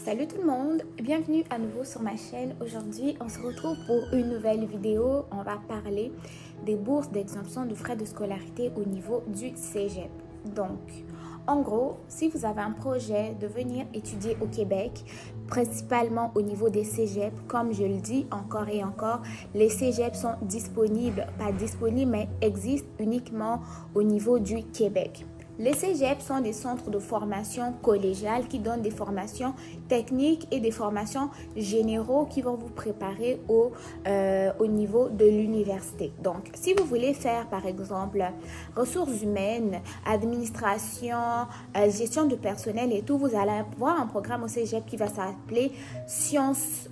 Salut tout le monde, bienvenue à nouveau sur ma chaîne. Aujourd'hui, on se retrouve pour une nouvelle vidéo. On va parler des bourses d'exemption de frais de scolarité au niveau du cégep. Donc, en gros, si vous avez un projet de venir étudier au Québec, principalement au niveau des cégeps, comme je le dis encore et encore, les cégeps sont disponibles, pas disponibles, mais existent uniquement au niveau du Québec. Les cégeps sont des centres de formation collégiale qui donnent des formations techniques et des formations généraux qui vont vous préparer au niveau de l'université. Donc, si vous voulez faire, par exemple, ressources humaines, administration, gestion de personnel et tout, vous allez avoir un programme au cégep qui va s'appeler sciences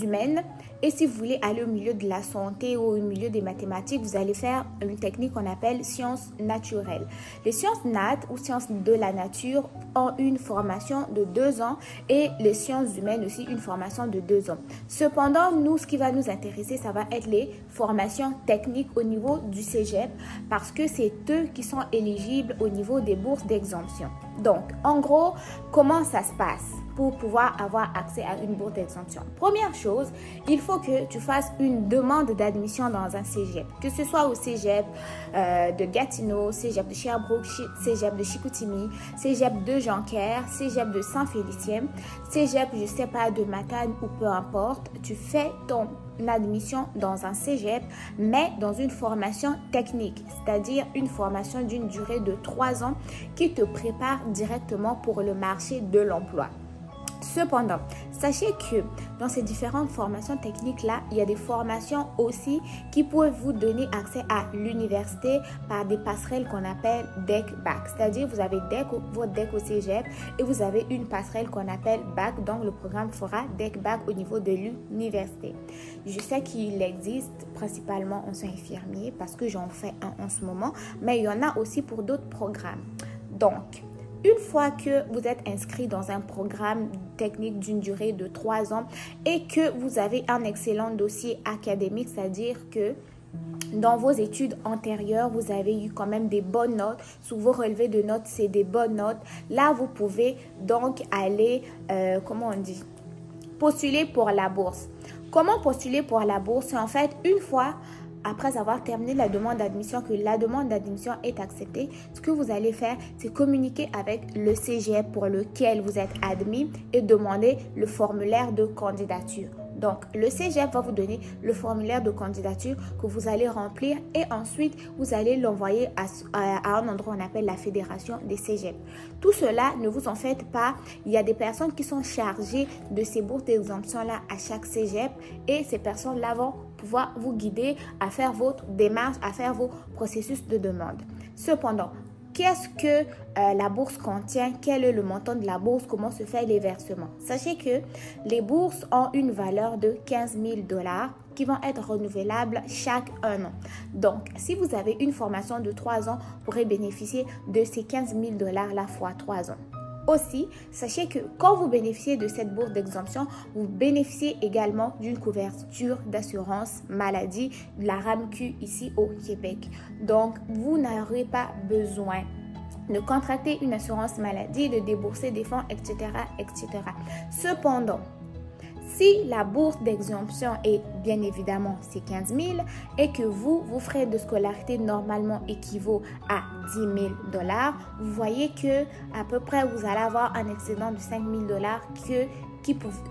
humaines. Et si vous voulez aller au milieu de la santé ou au milieu des mathématiques, vous allez faire une technique qu'on appelle sciences naturelles. Les sciences nat ou sciences de la nature ont une formation de 2 ans et les sciences humaines aussi une formation de 2 ans. Cependant, nous, ce qui va nous intéresser, ça va être les formations techniques au niveau du cégep parce que c'est eux qui sont éligibles au niveau des bourses d'exemption. Donc, en gros, comment ça se passe pour pouvoir avoir accès à une bourse d'exemption? Première chose, il faut que tu fasses une demande d'admission dans un cégep, que ce soit au cégep de Gatineau, cégep de Sherbrooke, cégep de Chicoutimi, cégep de Jonquière, cégep de Saint-Félicien, cégep, je sais pas, de Matane ou peu importe. Tu fais ton admission dans un cégep, mais dans une formation technique, c'est-à-dire une formation d'une durée de 3 ans qui te prépare directement pour le marché de l'emploi. Cependant, sachez que dans ces différentes formations techniques-là, il y a des formations aussi qui peuvent vous donner accès à l'université par des passerelles qu'on appelle DEC-BAC. C'est-à-dire, vous avez votre DEC au cégep et vous avez une passerelle qu'on appelle BAC. Donc, le programme fera DEC-BAC au niveau de l'université. Je sais qu'il existe principalement en soins infirmiers parce que j'en fais un en ce moment, mais il y en a aussi pour d'autres programmes. Donc, une fois que vous êtes inscrit dans un programme technique d'une durée de 3 ans et que vous avez un excellent dossier académique, c'est-à-dire que dans vos études antérieures, vous avez eu quand même des bonnes notes. Sous vos relevés de notes, c'est des bonnes notes. Là, vous pouvez donc aller, postuler pour la bourse. Comment postuler pour la bourse? En fait, une fois après avoir terminé la demande d'admission, que la demande d'admission est acceptée, ce que vous allez faire, c'est communiquer avec le cégep pour lequel vous êtes admis et demander le formulaire de candidature. Donc, le cégep va vous donner le formulaire de candidature que vous allez remplir et ensuite, vous allez l'envoyer à un endroit qu'on appelle la Fédération des cégeps. Tout cela, ne vous en faites pas. Il y a des personnes qui sont chargées de ces bourses d'exemption-là à chaque cégep et ces personnes-là vont pouvoir vous guider à faire votre démarche, à faire vos processus de demande. Cependant, qu'est-ce que la bourse contient? Quel est le montant de la bourse? Comment se fait les versements? Sachez que les bourses ont une valeur de 15 000 $ qui vont être renouvelables chaque 1 an. Donc, si vous avez une formation de 3 ans, vous pourrez bénéficier de ces 15 000 $ la fois 3 ans. Aussi, sachez que quand vous bénéficiez de cette bourse d'exemption, vous bénéficiez également d'une couverture d'assurance maladie de la RAMQ ici au Québec. Donc, vous n'aurez pas besoin de contracter une assurance maladie, de débourser des fonds, etc., etc. Cependant, si la bourse d'exemption est bien évidemment c'est 15 000 et que vos frais de scolarité normalement équivaut à 10 000 $, vous voyez que à peu près vous allez avoir un excédent de 5 000 $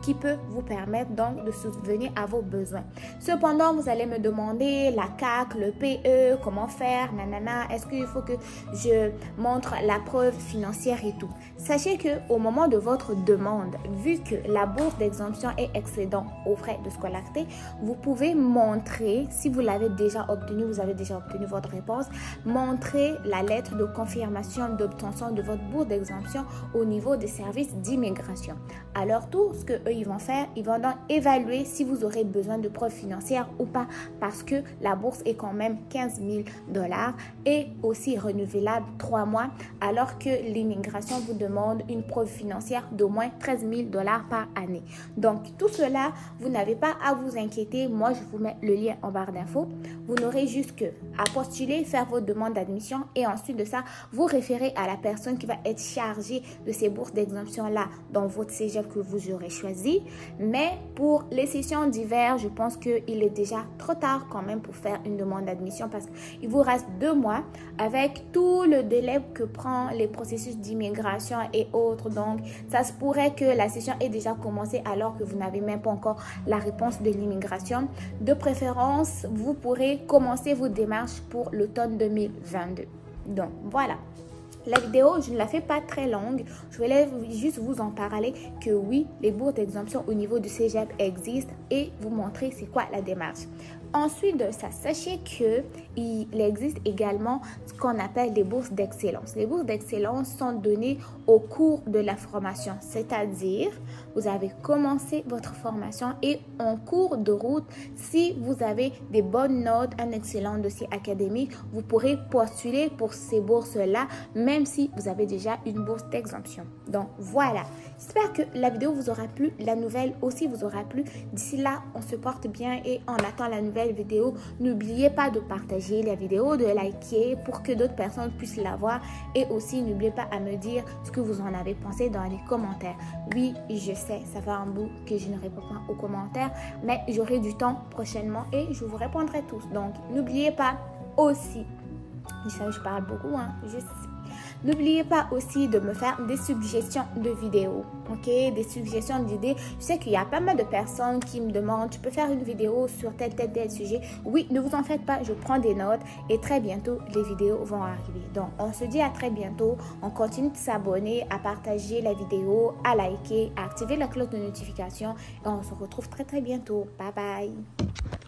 qui peut vous permettre donc de subvenir à vos besoins. Cependant, vous allez me demander la CAC, le PE, comment faire, nanana, est-ce qu'il faut que je montre la preuve financière et tout. Sachez que au moment de votre demande, vu que la bourse d'exemption est excédent aux frais de scolarité, vous pouvez montrer, si vous l'avez déjà obtenu, vous avez déjà obtenu votre réponse, montrer la lettre de confirmation d'obtention de votre bourse d'exemption au niveau des services d'immigration. Alors, tout tout ce qu'eux ils vont faire, ils vont donc évaluer si vous aurez besoin de preuves financières ou pas, parce que la bourse est quand même 15 000 $ et aussi renouvelable 3 mois, alors que l'immigration vous demande une preuve financière d'au moins 13 000 $ par année. Donc tout cela, vous n'avez pas à vous inquiéter. Moi, je vous mets le lien en barre d'infos. Vous n'aurez juste que à postuler, faire votre demande d'admission et ensuite de ça, vous référer à la personne qui va être chargée de ces bourses d'exemption là dans votre cégep que vous aurez choisi. Mais pour les sessions d'hiver, je pense qu'il est déjà trop tard quand même pour faire une demande d'admission, parce qu'il vous reste 2 mois avec tout le délai que prend les processus d'immigration et autres. Donc, ça se pourrait que la session ait déjà commencé alors que vous n'avez même pas encore la réponse de l'immigration. De préférence, vous pourrez commencer vos démarches pour l'automne 2022. Donc, voilà. La vidéo, je ne la fais pas très longue. Je voulais juste vous en parler que oui, les bourses d'exemption au niveau du cégep existent et vous montrer c'est quoi la démarche. Ensuite de ça, sachez qu'il existe également ce qu'on appelle des bourses d'excellence. Les bourses d'excellence sont données au cours de la formation, c'est-à-dire vous avez commencé votre formation et en cours de route, si vous avez des bonnes notes, un excellent dossier académique, vous pourrez postuler pour ces bourses-là, même si vous avez déjà une bourse d'exemption. Donc voilà, j'espère que la vidéo vous aura plu, la nouvelle aussi vous aura plu. D'ici là, on se porte bien et on attend la nouvelle vidéo. N'oubliez pas de partager la vidéo, de liker pour que d'autres personnes puissent la voir, et aussi n'oubliez pas à me dire ce que vous en avez pensé dans les commentaires. Oui, je sais, ça fait un bout que je ne réponds pas aux commentaires, mais j'aurai du temps prochainement et je vous répondrai tous. Donc n'oubliez pas aussi, je sais je parle beaucoup, n'oubliez pas aussi de me faire des suggestions de vidéos, ok? Des suggestions d'idées. Je sais qu'il y a pas mal de personnes qui me demandent, tu peux faire une vidéo sur tel sujet. Oui, ne vous en faites pas, je prends des notes et très bientôt, les vidéos vont arriver. Donc, on se dit à très bientôt. On continue de s'abonner, à partager la vidéo, à liker, à activer la cloche de notification et on se retrouve très bientôt. Bye bye!